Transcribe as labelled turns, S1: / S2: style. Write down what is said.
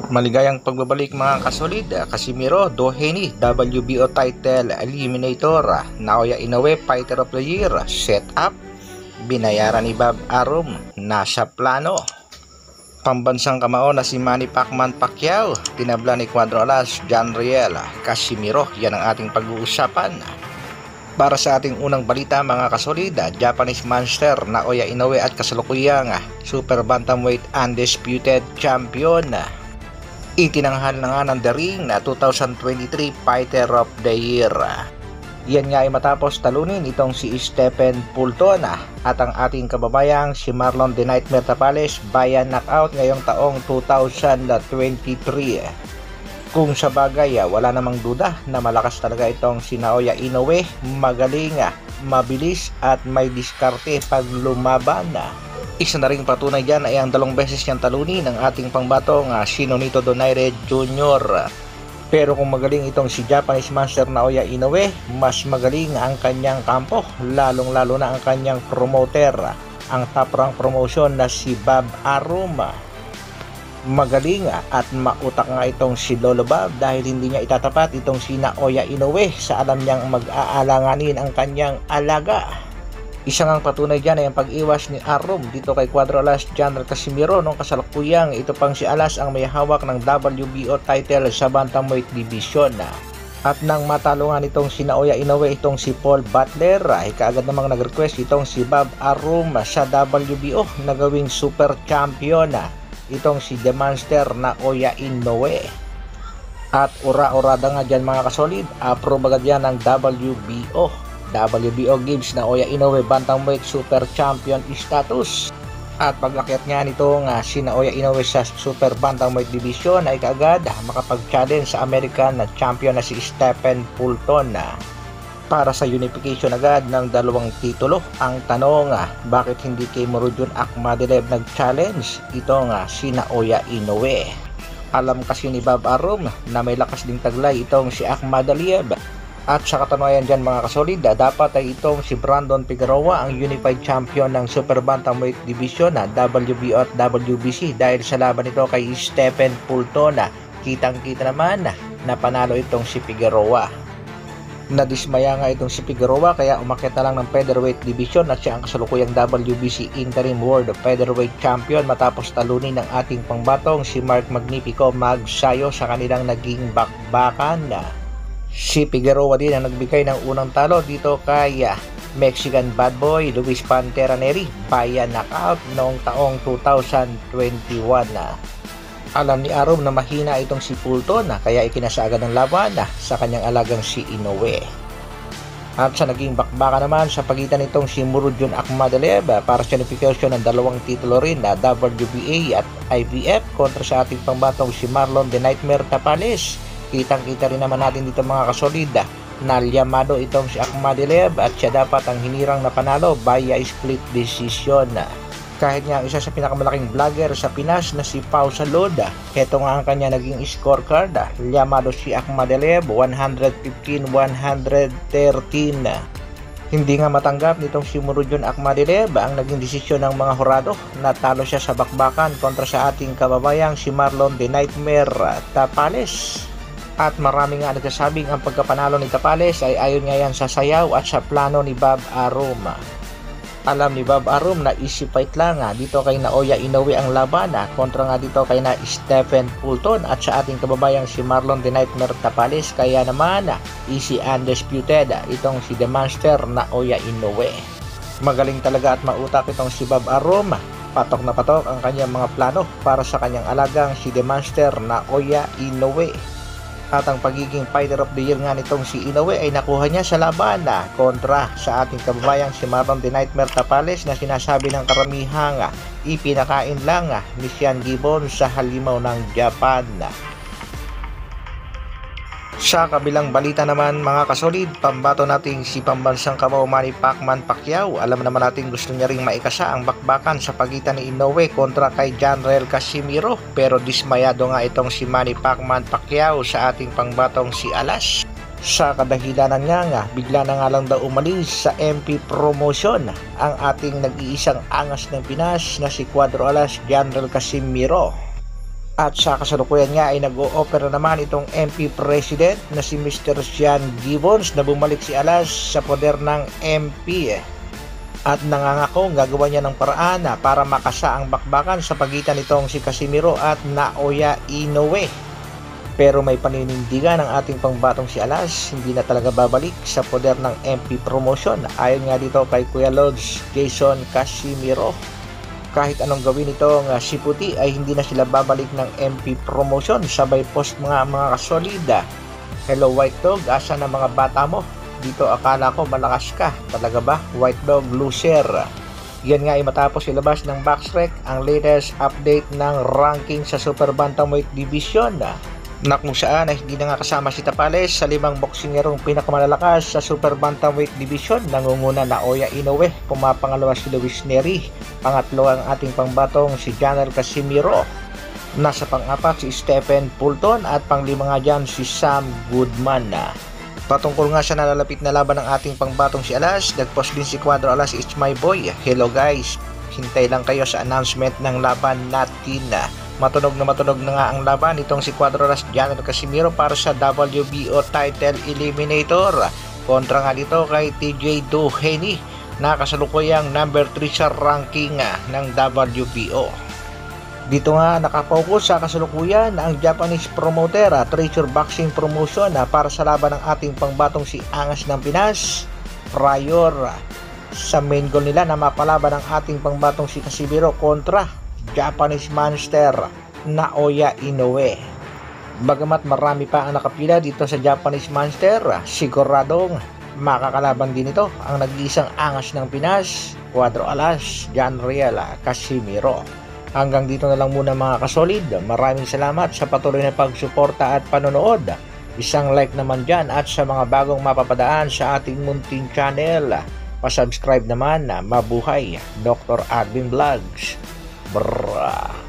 S1: Maligayang pagbabalik mga kasolid, Casimiro Doheny WBO title eliminator, Naoya Inoue fighter of the year, set up, binayaran ni Bob Arum, nasa plano. Pambansang kamao na si Manny Pacquiao, tinabla ni Cuadro Alas, Janriel Casimiro, yan ang ating pag-uusapan. Para sa ating unang balita mga kasolid, Japanese monster Naoya Inoue at kasalukuyang super bantamweight undisputed champion, itinanghal na nga ng The Ring na 2023 Fighter of the Year. Yan nga ay matapos talunin itong si Stephen Fulton at ang ating kababayang si Marlon The Nightmare Tapales via knockout ngayong taong 2023. Kung sa bagay, wala namang duda na malakas talaga itong si Naoya Inoue, magaling, mabilis at may diskarte pag lumaban. Isa na ring patunay dyan ay ang 2 beses niyang talunin ng ating pangbatong si Nonito Donaire Jr. Pero kung magaling itong si Japanese Master Naoya Inoue, mas magaling ang kanyang kampo, lalong lalo na ang kanyang promoter, ang top rank promotion na si Bob Arum. Magaling at mautak nga itong si Lolo Bob dahil hindi niya itatapat itong si Naoya Inoue sa alam niyang mag-aalanganin ang kanyang alaga. Isang ang patunay dyan ay ang pag-iwas ni Arum dito kay Cuadro Alas Janriel Casimiro nung kasalukuyang ito pang si Alas ang may hawak ng WBO title sa bantamweight division. At nang matalo nga nitong si Naoya Inoue itong si Paul Butler, ay kaagad namang nag-request itong si Bob Arum sa WBO na gawing super champion itong si The Monster Naoya Inoue. At ura-urada nga dyan mga kasolid, approve agad yan ng WBO gives Naoya Inoue bantamweight super champion status. At paglakyat nga nito nga si Naoya Inoue sa super bantamweight division ay kaagad makapag-challenge sa American na champion na si Stephen Fulton para sa unification agad ng 2 titulo. Ang tanong, bakit hindi kay Murodjon Akhmadaliev nag-challenge ito si Naoya Inoue? Alam kasi ni Bob Arum na may lakas ding taglay itong si Akhmadaliev. At sa katunayan dyan mga kasolid, dapat ay itong si Brandon Figueroa ang unified champion ng super bantamweight division na WBO at WBC dahil sa laban ito kay Stephen Fulton. Kitang-kita naman na panalo itong si Figueroa. Nadismaya nga itong si Figueroa kaya umakyat na lang ng featherweight division at siya ang kasalukuyang WBC Interim World Featherweight Champion matapos talunin ng ating pangbatong si Mark Magnifico Magsayo sa kanilang naging bakbakan. Si Figueroa din ang nagbigay ng unang talo dito kay Mexican Bad Boy Luis Pantera Neri via knockout noong taong 2021. Alam ni Arum na mahina itong si Fulton kaya ikinasa agad ng laban sa kanyang alagang si Inoue. At sa naging bakbaka naman sa pagitan nitong si Murodjon Akhmadaliev para sa unification ng 2 titulo rin na WBA at IBF kontra sa ating pangbatong si Marlon The Nightmare Tapales. Kitang-kita rin naman natin dito mga kasolid na liyamado itong si Akhmadaliev at siya dapat ang hinirang na panalo via split decision. Kahit nga isa sa pinakamalaking vlogger sa Pinas na si Pau Salud, heto nga ang kanya naging scorecard. Liyamado si Akhmadaliev 115-113. Hindi nga matanggap nitong si Murodjon Akhmadaliev ang naging desisyon ng mga hurado. Natalo siya sa bakbakan kontra sa ating kababayang si Marlon The Nightmare Tapales. At marami nga nagsasabing ang pagkapanalo ni Tapales ay ayon nga yan sa sayaw at sa plano ni Bob Arum. Alam ni Bob Arum na easy fight lang dito kay Naoya Inoue ang laban kontra nga dito kay na Stephen Fulton at sa ating kababayang si Marlon The Nightmare Tapales, kaya naman easy undisputed itong si The Monster Naoya Inoue. Magaling talaga at mautak itong si Bob Arum. Patok na patok ang kanyang mga plano para sa kanyang alagang si The Monster Naoya Inoue. At ang pagiging Fighter of the Year nga nitong si Inoue ay nakuha niya sa laban kontra sa ating kababayang si Marlon The Nightmare Tapales na sinasabi ng karamihang ipinakain lang ni Sean Gibbon sa halimaw ng Japan. Sa kabilang balita naman mga kasolid, pambato nating si pambansang kamao Manny Pacquiao. Alam naman natin gusto niya ring maikasa ang bakbakan sa pagitan ni Inoue kontra kay Janriel Casimiro. Pero dismayado nga itong si Manny Pacquiao sa ating pangbatong si Alas. Sa kadahilanan nga, bigla na nga lang daw umalis sa MP Promotion ang ating nag-iisang angas ng Pinas na si Cuadro Alas Janriel Casimiro. At sa kasalukuyan nga ay nag-o-opera naman itong MP President na si Mr. Sean Gibbons na bumalik si Alas sa poder ng MP. At nangangako gagawa niya ng paraan para makasa ang bakbakan sa pagitan nitong si Casimiro at Naoya Inoue. Pero may paninindigan ng ating pangbatong si Alas, hindi na talaga babalik sa poder ng MP promotion. Ayon nga dito kay Kuya Lods Jason Casimiro, kahit anong gawin nitong si Puti ay hindi na sila babalik ng MP promotion. Sabay post mga kasolida. Hello White Dog, asa na mga bata mo? Dito akala ko malakas ka. Talaga ba? White Dog loser. Yan nga ay matapos ilabas ng Boxrec ang latest update ng ranking sa Super Bantamweight Division na kung saan ay hindi na nga kasama si Tapales sa 5 boksingerong pinakamalalakas sa Super Bantamweight Division. Nangunguna Naoya Inoue, pumapangalawa si Luis Neri, pangatlo ang ating pangbatong si Janel Casimiro, nasa pang-apat si Stephen Fulton at panglima nga dyan si Sam Goodman. Patungkol nga sa nalalapit na laban ng ating pangbatong si Alas, nagpost din si Cuadro Alas, it's my boy. Hello guys, hintay lang kayo sa announcement ng laban natin. Matunog na nga ang laban itong si Cuadro Alas Janel Casimiro para sa WBO title eliminator. Kontra nga dito kay TJ Doheny na kasalukuyang number 3 sa ranking ng WBO. Dito nga nakapokus sa kasalukuyan ang Japanese promoter Treasure Boxing Promotion para sa laban ng ating pangbatong si Angas ng Pinas prior sa main goal nila na mapalaban ang ating pangbatong si Casimiro kontra Japanese Monster Naoya Inoue. Bagamat marami pa ang nakapila dito sa Japanese Monster, siguradong makakalaban din ito ang nag-iisang Angas ng Pinas, Cuadro Alas Janel Casimiro. Hanggang dito na lang muna mga kasolid. Maraming salamat sa patuloy na pagsuporta at panonood. Isang like naman dyan at sa mga bagong mapapadaan sa ating munting channel, pasubscribe naman. Mabuhay Dr. Advin Vlogs. Brrrr.